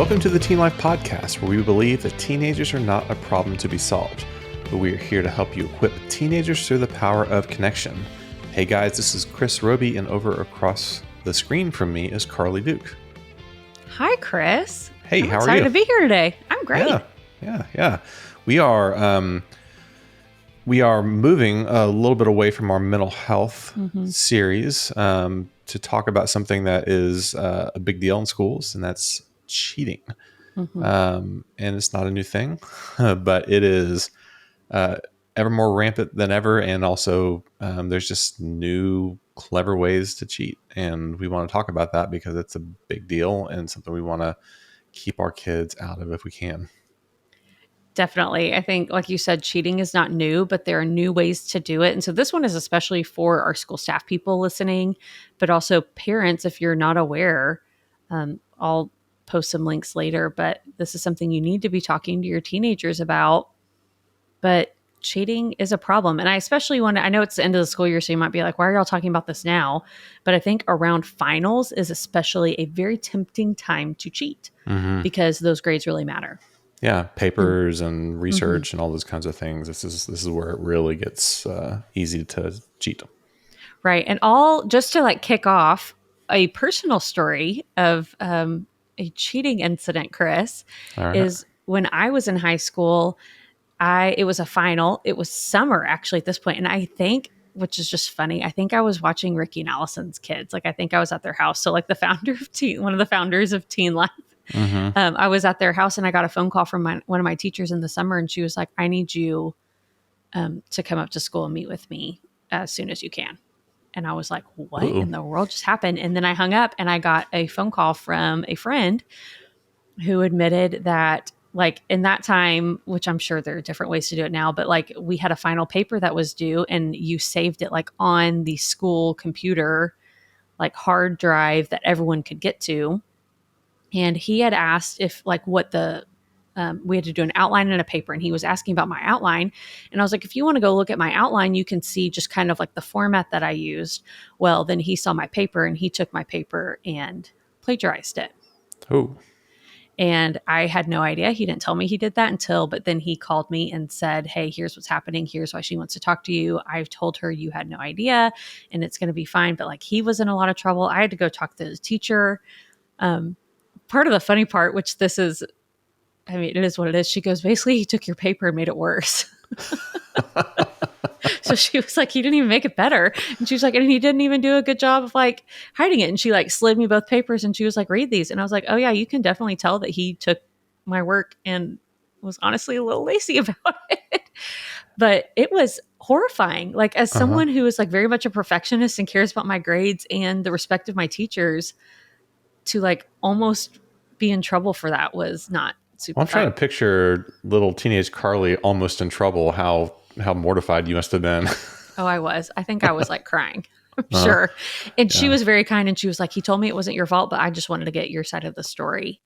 Welcome to the Teen Life Podcast, where we believe that teenagers are not a problem to be solved, but we are here to help you equip teenagers through the power of connection. Hey guys, this is Chris Robey, and over across the screen from me is Karlie Duke. Hi, Chris. Hey, how are you? Excited to be here today. I'm great. Yeah. We are moving a little bit away from our mental health series to talk about something that is a big deal in schools, and that's cheating. And it's not a new thing, but it is ever more rampant than ever. And also there's just new clever ways to cheat. And we want to talk about that because it's a big deal and something we want to keep our kids out of if we can. Definitely. I think, like you said, cheating is not new, but there are new ways to do it. And so this one is especially for our school staff people listening, but also parents, if you're not aware. I'll post some links later, but this is something you need to be talking to your teenagers about. But cheating is a problem. And I especially want to, I know it's the end of the school year, so you might be like, why are y'all talking about this now? But I think around finals is especially a very tempting time to cheat because those grades really matter. Yeah, papers and research and all those kinds of things. This is where it really gets easy to cheat. Right. And just to like kick off a personal story of a cheating incident, Chris, is when I was in high school, it was a final. It was summer actually at this point. And I think, which is just funny, I think I was watching Ricky and Allison's Kids. Like I think I was at their house. So like one of the founders of Teen Life. I was at their house and I got a phone call from one of my teachers in the summer. And she was like, I need you to come up to school and meet with me as soon as you can. And I was like, what in the world just happened? And then I hung up and I got a phone call from a friend who admitted that like in that time, which I'm sure there are different ways to do it now, but like we had a final paper that was due and you saved it like on the school computer, like hard drive that everyone could get to. And he had asked if like what we had to do an outline and a paper, and he was asking about my outline. And I was like, if you want to go look at my outline, you can see just kind of like the format that I used. Well, then he saw my paper and he took my paper and plagiarized it. Oh. And I had no idea. He didn't tell me he did that but then he called me and said, hey, here's what's happening. Here's why she wants to talk to you. I've told her you had no idea and it's going to be fine. But like he was in a lot of trouble. I had to go talk to his teacher. Part of the funny part, which this is, I mean, it is what it is. She goes, basically, he took your paper and made it worse. So she was like, he didn't even make it better. And she was like, and he didn't even do a good job of like hiding it. And she like slid me both papers and she was like, read these. And I was like, oh yeah, you can definitely tell that he took my work and was honestly a little lazy about it. But it was horrifying. Like as someone who is like very much a perfectionist and cares about my grades and the respect of my teachers, to like almost be in trouble for that was not super. I'm trying to picture little teenage Karlie almost in trouble. How mortified you must have been. Oh, I was. I think I was like crying. I'm sure. And she was very kind. And she was like, he told me it wasn't your fault, but I just wanted to get your side of the story.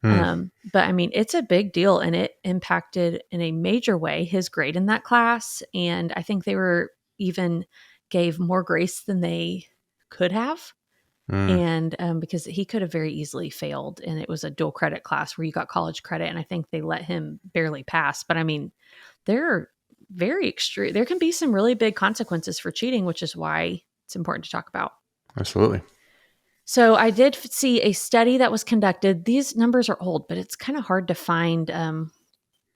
But I mean, it's a big deal and it impacted in a major way his grade in that class. And I think they were even gave more grace than they could have. And because he could have very easily failed, and it was a dual credit class where you got college credit, and I think they let him barely pass. But I mean, they're very extreme. There can be some really big consequences for cheating, which is why it's important to talk about. Absolutely. So I did see a study that was conducted. These numbers are old, but it's kind of hard to find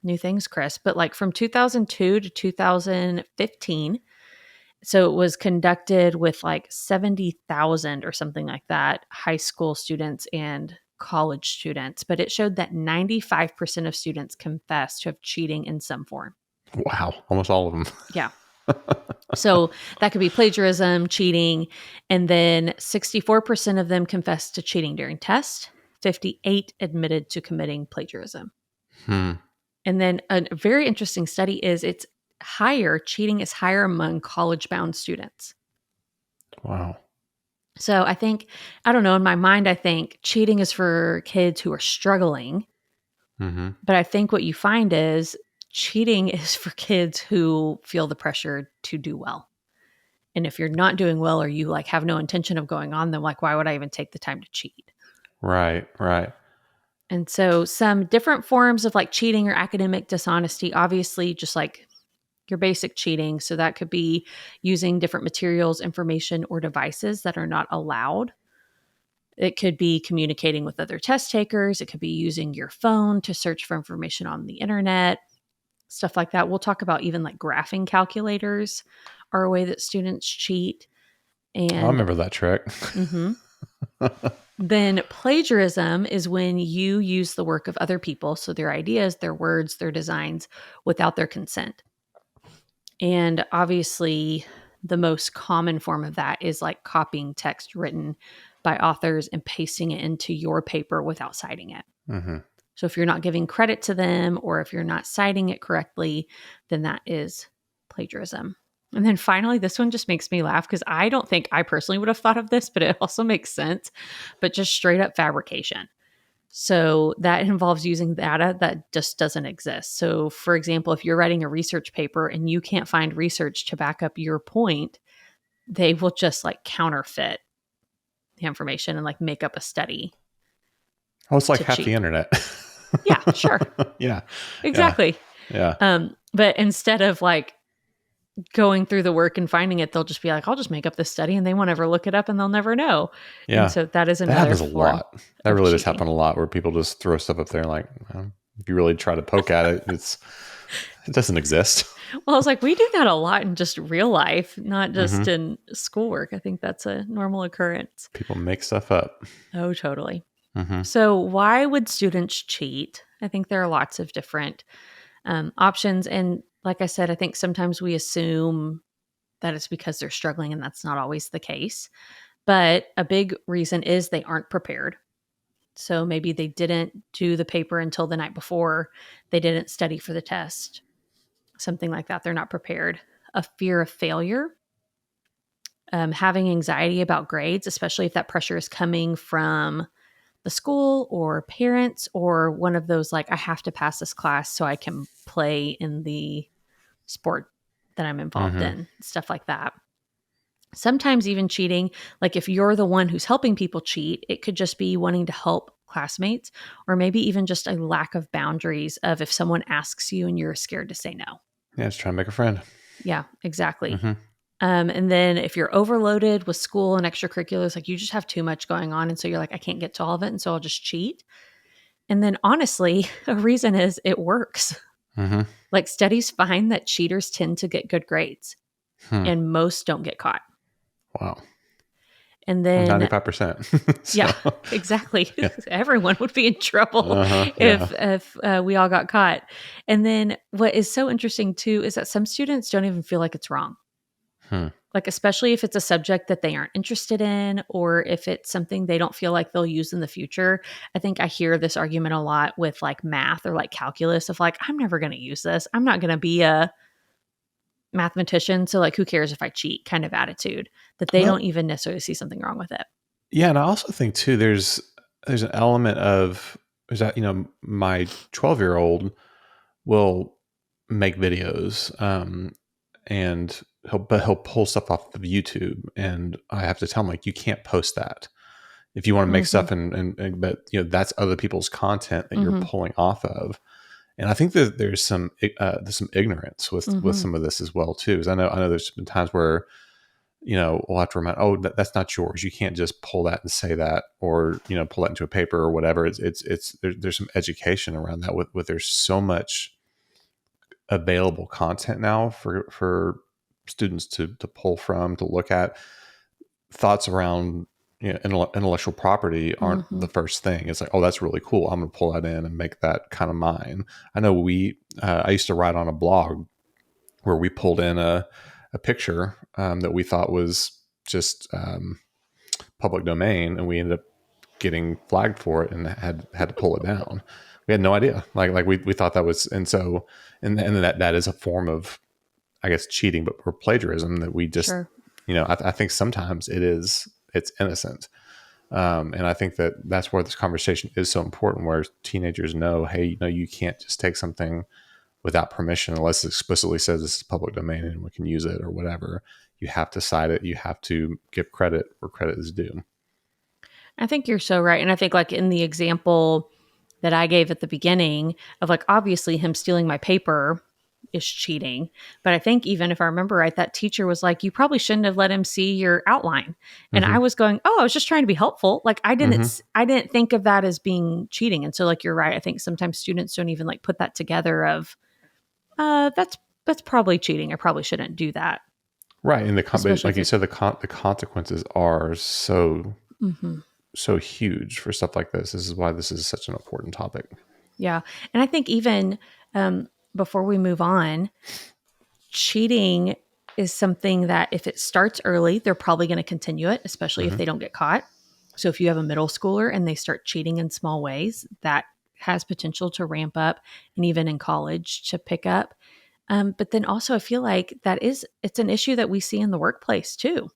new things, Chris. But like from 2002 to 2015, so it was conducted with like 70,000 or something like that, high school students and college students. But it showed that 95% of students confessed to have cheating in some form. Wow. Almost all of them. Yeah. So that could be plagiarism, cheating. And then 64% of them confessed to cheating during tests. 58 admitted to committing plagiarism. And then a very interesting study is cheating is higher among college-bound students. Wow. So I think, I don't know, in my mind, I think cheating is for kids who are struggling. But I think what you find is cheating is for kids who feel the pressure to do well. And if you're not doing well or you like have no intention of going on, then like, why would I even take the time to cheat? Right. And so some different forms of like cheating or academic dishonesty, obviously just like your basic cheating. So that could be using different materials, information, or devices that are not allowed. It could be communicating with other test takers. It could be using your phone to search for information on the internet, stuff like that. We'll talk about even like graphing calculators are a way that students cheat. I And remember that trick. then plagiarism is when you use the work of other people, so their ideas, their words, their designs, without their consent. And obviously, the most common form of that is like copying text written by authors and pasting it into your paper without citing it. So if you're not giving credit to them or if you're not citing it correctly, then that is plagiarism. And then finally, this one just makes me laugh because I don't think I personally would have thought of this, but it also makes sense. But just straight up fabrication. So that involves using data that just doesn't exist. So, for example, if you're writing a research paper and you can't find research to back up your point, they will just like counterfeit the information and like make up a study. Oh, it's like half cheat. The internet. Yeah, sure. Yeah. Exactly. Yeah. But instead of like going through the work and finding it, they'll just be like, I'll just make up this study and they won't ever look it up and they'll never know. Yeah. And so that is another That happens a lot. That really does happen a lot where people just throw stuff up there like, if you really try to poke at it, it doesn't exist. Well, I was like, we do that a lot in just real life, not just in schoolwork. I think that's a normal occurrence. People make stuff up. Oh, totally. So why would students cheat? I think there are lots of different options. And like I said, I think sometimes we assume that it's because they're struggling, and that's not always the case. But a big reason is they aren't prepared. So maybe they didn't do the paper until the night before. They didn't study for the test. Something like that. They're not prepared. A fear of failure. Having anxiety about grades, especially if that pressure is coming from the school or parents or one of those like, I have to pass this class so I can play in the sport that I'm involved in, stuff like that. Sometimes even cheating, like if you're the one who's helping people cheat, it could just be wanting to help classmates, or maybe even just a lack of boundaries of if someone asks you and you're scared to say no. Yeah, just trying to make a friend. Yeah, exactly. And then if you're overloaded with school and extracurriculars, like you just have too much going on. And so you're like, I can't get to all of it. And so I'll just cheat. And then honestly, a reason is it works. Like studies find that cheaters tend to get good grades and most don't get caught. Wow. And then 95%. So, yeah, exactly. Yeah. Everyone would be in trouble if we all got caught. And then what is so interesting too is that some students don't even feel like it's wrong. Like, especially if it's a subject that they aren't interested in, or if it's something they don't feel like they'll use in the future. I think I hear this argument a lot with like math or like calculus of like, I'm never going to use this. I'm not going to be a mathematician. So like, who cares if I cheat kind of attitude that they don't even necessarily see something wrong with it. Yeah. And I also think too, there's an element of, is that, my 12-year-old will make videos, and he'll pull stuff off of YouTube, and I have to tell him like, you can't post that if you want to make stuff, and but that's other people's content that you're pulling off of. And I think that there's some ignorance with some of this as well too. Because I know there's been times where we'll have to remind, that's not yours. You can't just pull that and say that, or pull that into a paper or whatever. There's some education around that. With there's so much available content now for students to pull from, to look at. Thoughts around intellectual property aren't the first thing. It's like, oh, that's really cool, I'm going to pull that in and make that kind of mine. I know I used to write on a blog where we pulled in a picture that we thought was just public domain, and we ended up getting flagged for it and had to pull it down. We had no idea. Like we thought that was, and so and that is a form of, I guess, cheating, but for plagiarism that we just, I think sometimes it's innocent. And I think that's where this conversation is so important, where teenagers know, hey, you can't just take something without permission unless it explicitly says this is public domain and we can use it or whatever. You have to cite it. You have to give credit where credit is due. I think you're so right. And I think like in the example that I gave at the beginning of like, obviously him stealing my paper is cheating. But I think even if I remember right, that teacher was like, you probably shouldn't have let him see your outline. And I was going, oh, I was just trying to be helpful. Like I didn't think of that as being cheating. And so like, you're right. I think sometimes students don't even like put that together of, that's probably cheating. I probably shouldn't do that. Right. And Especially like if you it's, said, the consequences are so huge for stuff like this. This is why this is such an important topic. yeah. And I think even before we move on, cheating is something that if it starts early, they're probably going to continue it, especially if they don't get caught. So if you have a middle schooler and they start cheating in small ways, that has potential to ramp up, and even in college to pick up. But then also I feel like it's an issue that we see in the workplace too,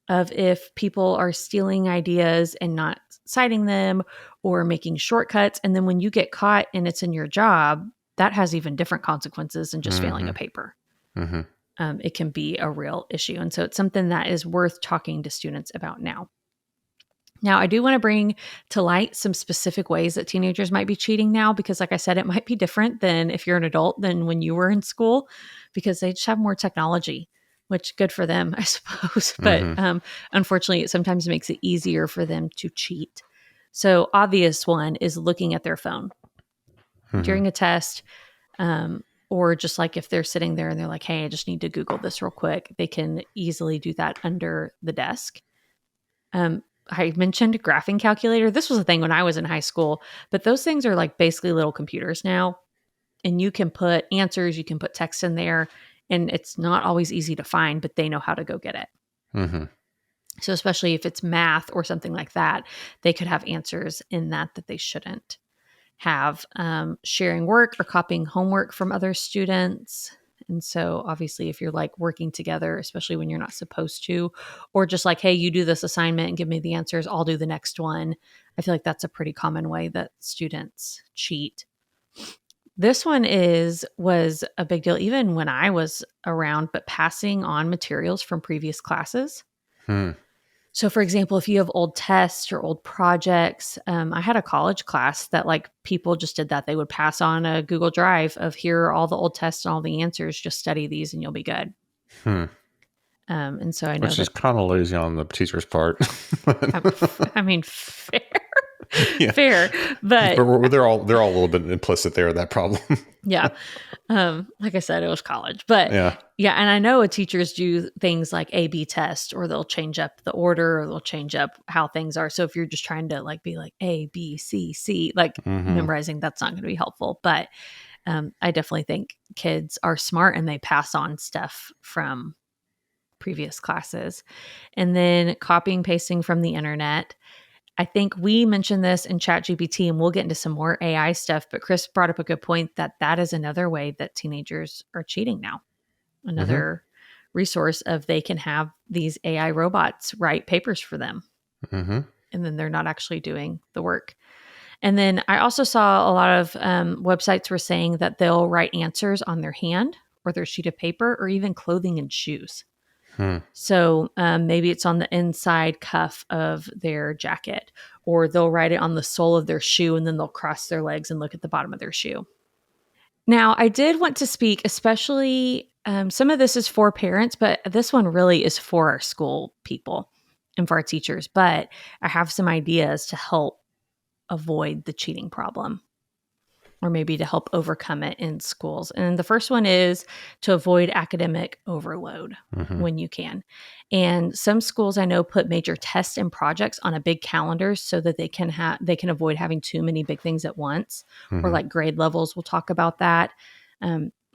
of if people are stealing ideas and not citing them or making shortcuts. And then when you get caught and it's in your job, that has even different consequences than just failing a paper. It can be a real issue. And so it's something that is worth talking to students about now. Now, I do want to bring to light some specific ways that teenagers might be cheating now, because like I said, it might be different than if you're an adult than when you were in school, because they just have more technology, which good for them, I suppose. But unfortunately, it sometimes makes it easier for them to cheat. So obvious one is looking at their phone during a test, or just like if they're sitting there and they're like, hey, I just need to Google this real quick. They can easily do that under the desk. I mentioned graphing calculator. This was a thing when I was in high school, but those things are like basically little computers now. And you can put answers, you can put text in there, and it's not always easy to find, but they know how to go get it. So especially if it's math or something like that, they could have answers in that they shouldn't have. Sharing work or copying homework from other students. And so obviously if you're like working together, especially when you're not supposed to, or just like, hey, you do this assignment and give me the answers, I'll do the next one. I feel like that's a pretty common way that students cheat. This one was a big deal even when I was around, but passing on materials from previous classes. So, for example, if you have old tests or old projects, I had a college class that like people just did that. They would pass on a Google Drive of here are all the old tests and all the answers. Just study these and you'll be good. And so I know Which is kind of lazy on the teacher's part. I mean, fair, fair, but they're all a little bit implicit there. That problem. yeah. Like I said, it was college, but yeah. And I know teachers do things like A/B test, or they'll change up the order, or they'll change up how things are. So if you're just trying to like be like A, B, C, C, like memorizing, that's not going to be helpful. But I definitely think kids are smart and they pass on stuff from previous classes. And then copying, pasting from the internet. I think we mentioned this in ChatGPT, and we'll get into some more AI stuff, but Chris brought up a good point that is another way that teenagers are cheating now. Another resource of they can have these AI robots write papers for them. And then they're not actually doing the work. And then I also saw a lot of websites were saying that they'll write answers on their hand or their sheet of paper or even clothing and shoes. So maybe it's on the inside cuff of their jacket, or they'll write it on the sole of their shoe and then they'll cross their legs and look at the bottom of their shoe. Now, I did want to speak, especially some of this is for parents, but this one really is for our school people and for our teachers. But I have some ideas to help avoid the cheating problem, or maybe to help overcome it in schools. And the first one is to avoid academic overload when you can. And some schools I know put major tests and projects on a big calendar so that they can avoid having too many big things at once, or like grade levels. We'll talk about that.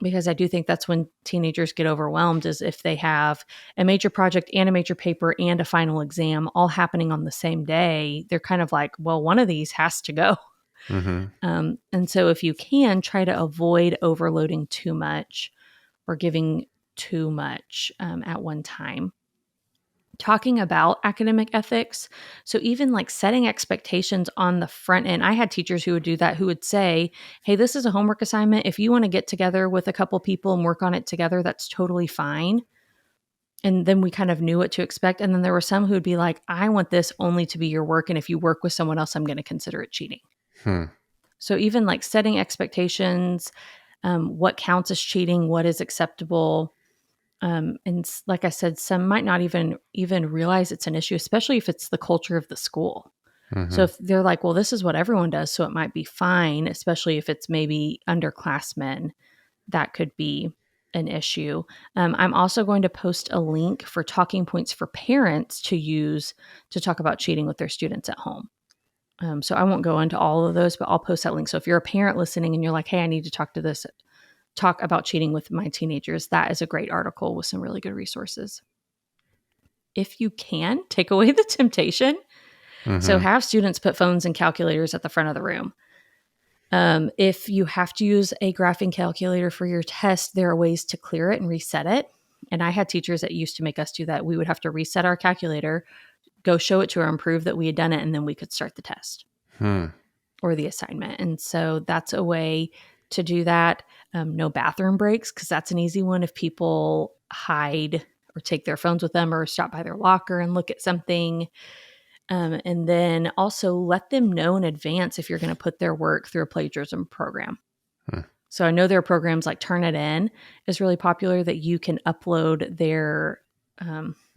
Because I do think that's when teenagers get overwhelmed, is if they have a major project and a major paper and a final exam all happening on the same day. They're kind of like, well, one of these has to go. And so if you can, try to avoid overloading too much or giving too much at one time. Talking about academic ethics. So even like setting expectations on the front end. I had teachers who would do that, who would say, hey, this is a homework assignment. If you want to get together with a couple people and work on it together, that's totally fine. And then we kind of knew what to expect. And then there were some who would be like, I want this only to be your work. And if you work with someone else, I'm going to consider it cheating. So even like setting expectations, what counts as cheating, what is acceptable. And like I said, some might not even realize it's an issue, especially if it's the culture of the school. So if they're like, well, this is what everyone does, so it might be fine, especially if it's maybe underclassmen, that could be an issue. I'm also going to post a link for talking points for parents to use to talk about cheating with their students at home. So I won't go into all of those, but I'll post that link. So if you're a parent listening and you're like, hey, I need to talk about cheating with my teenagers, that is a great article with some really good resources. If you can, take away the temptation. So have students put phones and calculators at the front of the room. If you have to use a graphing calculator for your test, there are ways to clear it and reset it. And I had teachers that used to make us do that. We would have to reset our calculator, go show it to her and prove that we had done it, and then we could start the test or the assignment. And so that's a way to do that. No bathroom breaks, because that's an easy one. If people hide or take their phones with them or stop by their locker and look at something. And then also let them know in advance if you're going to put their work through a plagiarism program. So I know there are programs like Turnitin is really popular that you can upload their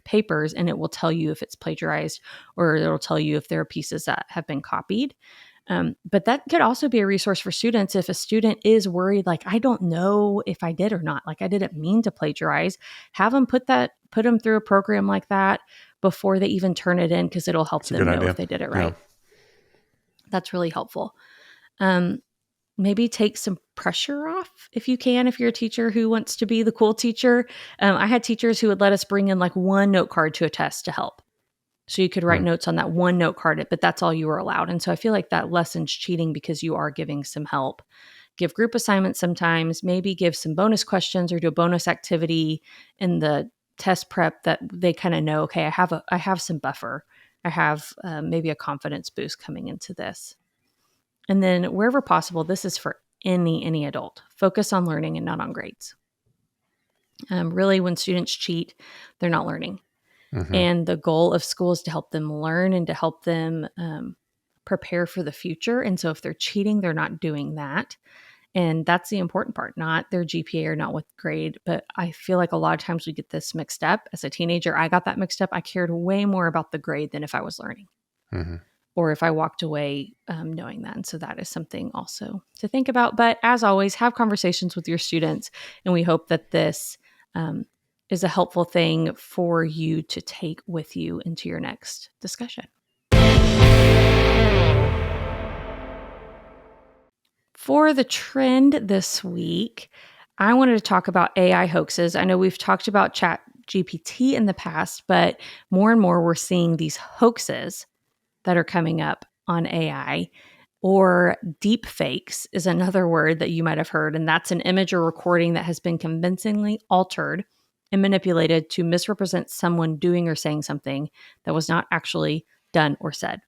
papers and it will tell you if it's plagiarized, or it'll tell you if there are pieces that have been copied. But that could also be a resource for students if a student is worried, like, I don't know if I did or not, like I didn't mean to plagiarize, have them put them through a program like that before they even turn it in, because it'll help them know if they did it right. Yeah. That's really helpful. Maybe take some pressure off if you can, if you're a teacher who wants to be the cool teacher. I had teachers who would let us bring in like one note card to a test to help. So you could write notes on that one note card, but that's all you were allowed. And so I feel like that lessens cheating because you are giving some help. Give group assignments sometimes, maybe give some bonus questions or do a bonus activity in the test prep that they kind of know, okay, I have some buffer. I have maybe a confidence boost coming into this. And then wherever possible, this is for any adult. Focus on learning and not on grades. Really, when students cheat, they're not learning. And the goal of school is to help them learn and to help them prepare for the future. And so if they're cheating, they're not doing that. And that's the important part, not their GPA or not what grade. But I feel like a lot of times we get this mixed up. As a teenager, I got that mixed up. I cared way more about the grade than if I was learning or if I walked away knowing that. And so that is something also to think about. But as always, have conversations with your students. And we hope that this is a helpful thing for you to take with you into your next discussion. For the trend this week, I wanted to talk about AI hoaxes. I know we've talked about ChatGPT in the past, but more and more we're seeing these hoaxes that are coming up on AI. Or deep fakes is another word that you might have heard, and that's an image or recording that has been convincingly altered and manipulated to misrepresent someone doing or saying something that was not actually done or said.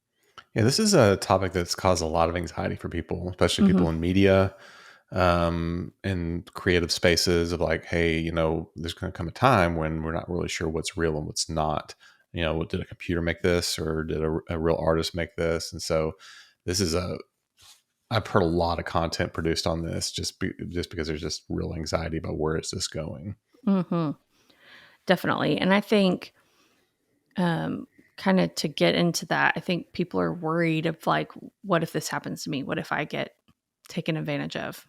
Yeah, this is a topic that's caused a lot of anxiety for people, especially people in media, in creative spaces of like, hey, there's going to come a time when we're not really sure what's real and what's not. Did a computer make this, or did a real artist make this? And so this is I've heard a lot of content produced on this just because there's just real anxiety about where is this going. Definitely. And I think kind of to get into that, I think people are worried of like, what if this happens to me? What if I get taken advantage of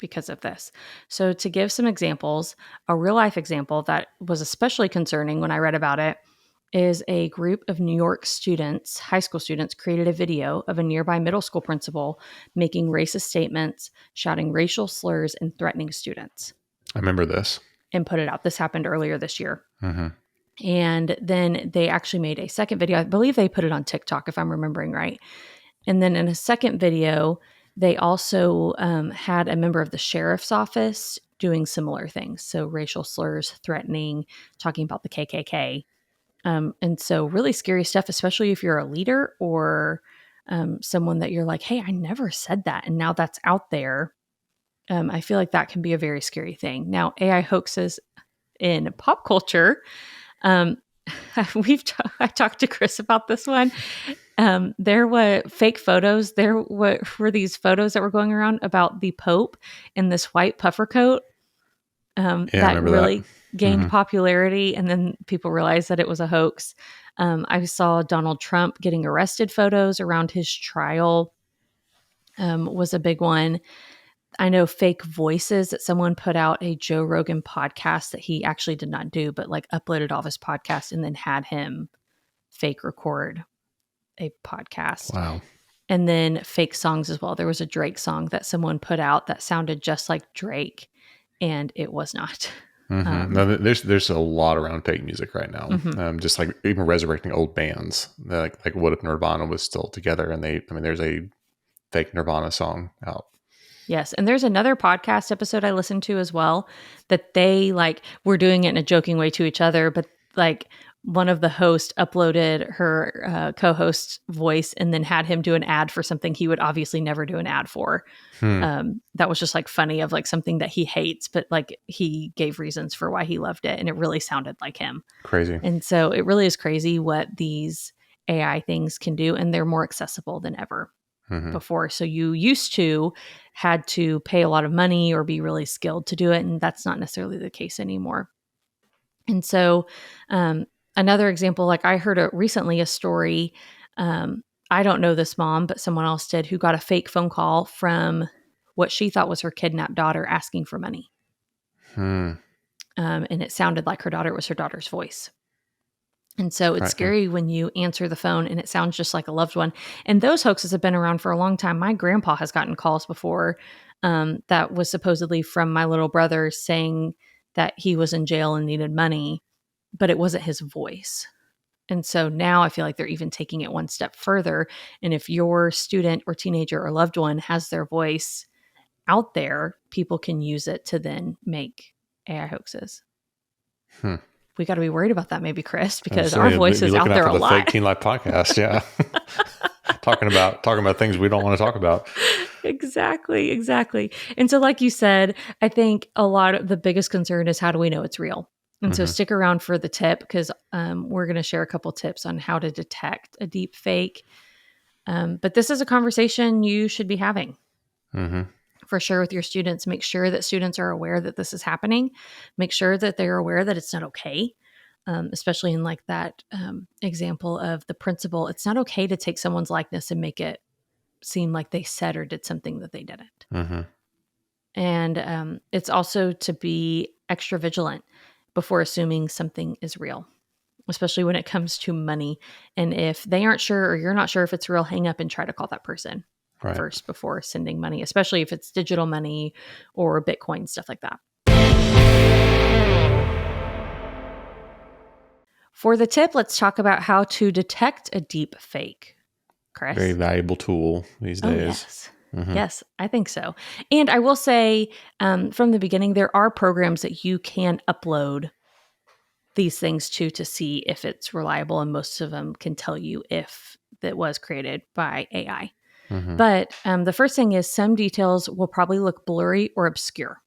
because of this? So to give some examples, a real life example that was especially concerning when I read about it is a group of New York students, high school students, created a video of a nearby middle school principal making racist statements, shouting racial slurs, and threatening students. I remember this. And put it out. This happened earlier this year. And then they actually made a second video. I believe they put it on TikTok, if I'm remembering right. And then in a second video, they also had a member of the sheriff's office doing similar things. So racial slurs, threatening, talking about the KKK. And so really scary stuff, especially if you're a leader or someone that you're like, hey, I never said that. And now that's out there. I feel like that can be a very scary thing. Now, AI hoaxes in pop culture. I talked to Chris about this one. There were fake photos. There were these photos that were going around about the Pope in this white puffer coat that really gained popularity. And then people realized that it was a hoax. I saw Donald Trump getting arrested photos around his trial was a big one. I know fake voices that someone put out a Joe Rogan podcast that he actually did not do, but like uploaded all of his podcast and then had him fake record a podcast. Wow. And then fake songs as well. There was a Drake song that someone put out that sounded just like Drake, and it was not. No, there's a lot around fake music right now. Just like even resurrecting old bands. Like what if Nirvana was still together and there's a fake Nirvana song out. Yes. And there's another podcast episode I listened to as well that they like were doing it in a joking way to each other, but like one of the hosts uploaded her co-host's voice and then had him do an ad for something he would obviously never do an ad for. That was just like funny of like something that he hates, but like he gave reasons for why he loved it. And it really sounded like him. Crazy. And so it really is crazy what these AI things can do. And they're more accessible than ever before. So you used to had to pay a lot of money or be really skilled to do it. And that's not necessarily the case anymore. And so another example, like I heard recently a story. I don't know this mom, but someone else did, who got a fake phone call from what she thought was her kidnapped daughter asking for money. And it sounded like her daughter. It was her daughter's voice. And so it's scary when you answer the phone and it sounds just like a loved one. And those hoaxes have been around for a long time. My grandpa has gotten calls before that was supposedly from my little brother saying that he was in jail and needed money, but it wasn't his voice. And so now I feel like they're even taking it one step further. And if your student or teenager or loved one has their voice out there, people can use it to then make AI hoaxes. We got to be worried about that maybe, Chris, because our voice is out there a lot. Fake Teen Life podcast, yeah. talking about things we don't want to talk about. Exactly. And so like you said, I think a lot of the biggest concern is how do we know it's real? And so stick around for the tip because we're going to share a couple tips on how to detect a deep fake. But this is a conversation you should be having. For sure with your students. Make sure that students are aware that this is happening. Make sure that they're aware that it's not okay. Especially in like that example of the principal, it's not okay to take someone's likeness and make it seem like they said or did something that they didn't. And it's also to be extra vigilant before assuming something is real, especially when it comes to money. And if they aren't sure or you're not sure if it's real, hang up and try to call that person first before sending money, especially if it's digital money or Bitcoin, stuff like that. For the tip, let's talk about how to detect a deep fake. Chris? Very valuable tool these days. Yes, I think so. And I will say from the beginning, there are programs that you can upload these things to see if it's reliable. And most of them can tell you if that was created by AI. But the first thing is some details will probably look blurry or obscure.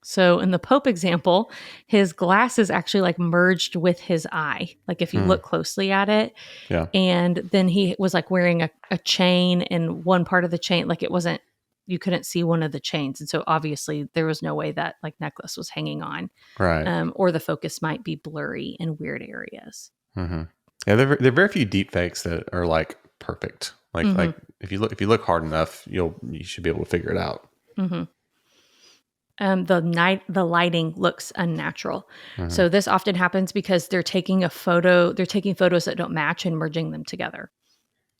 So in the Pope example, his glass is actually like merged with his eye. Like if you look closely at it. Yeah. And then he was like wearing a chain, and one part of the chain, like it wasn't, you couldn't see one of the chains. And so obviously there was no way that like necklace was hanging on. Right. Or the focus might be blurry in weird areas. Yeah, there are very few deep fakes that are like perfect. Like if you look hard enough, you should be able to figure it out. The lighting looks unnatural. So this often happens because they're taking photos that don't match and merging them together.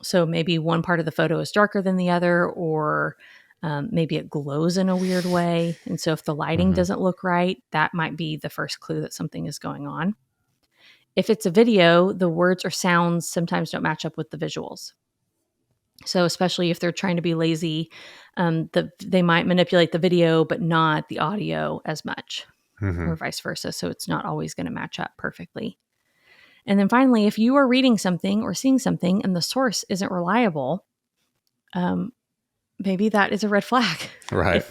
So maybe one part of the photo is darker than the other, or maybe it glows in a weird way. And so if the lighting doesn't look right, that might be the first clue that something is going on. If it's a video, the words or sounds sometimes don't match up with the visuals. So especially if they're trying to be lazy, they might manipulate the video, but not the audio as much, or vice versa. So it's not always going to match up perfectly. And then finally, if you are reading something or seeing something and the source isn't reliable, maybe that is a red flag. Right.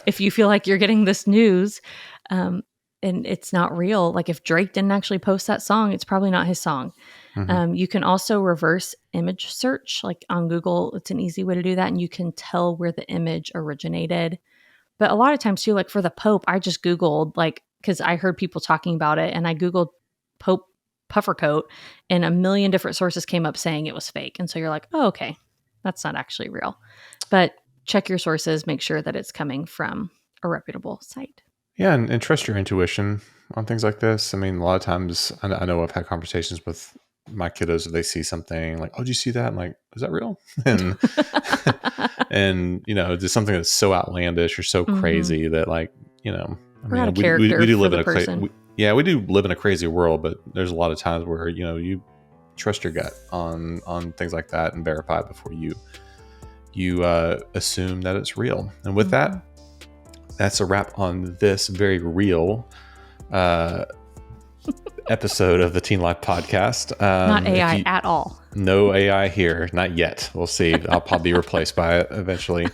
If you feel like you're getting this news and it's not real. Like if Drake didn't actually post that song, it's probably not his song. You can also reverse image search, like on Google. It's an easy way to do that, and you can tell where the image originated. But a lot of times too, like for the Pope, I just Googled, like, because I heard people talking about it, and I Googled Pope puffer coat, and a million different sources came up saying it was fake. And so you're like, oh, okay, that's not actually real. But check your sources, make sure that it's coming from a reputable site. Yeah, and trust your intuition on things like this. I mean, a lot of times, I know I've had conversations with my kiddos if they see something like, "Oh, did you see that?" I'm like, "Is that real?" And and just something that's so outlandish or so crazy that, like, I mean, we do live in we do live in a crazy world, but there's a lot of times where you trust your gut on things like that and verify before you assume that it's real. And with that, that's a wrap on this very real episode of the Teen Life Podcast. Not AI at all. No AI here, not yet. We'll see. I'll probably be replaced by it eventually.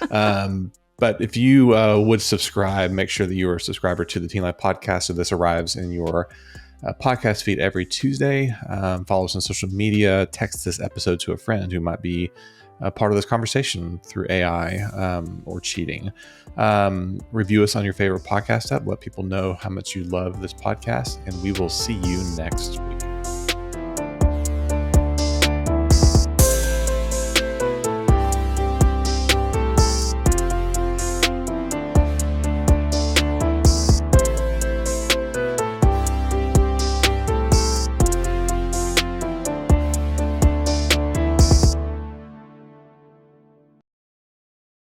But if you would subscribe, make sure that you are a subscriber to the Teen Life Podcast so this arrives in your podcast feed every Tuesday. Follow us on social media. Text this episode to a friend who might be a part of this conversation through AI or cheating. Review us on your favorite podcast app. Let people know how much you love this podcast, and we will see you next week.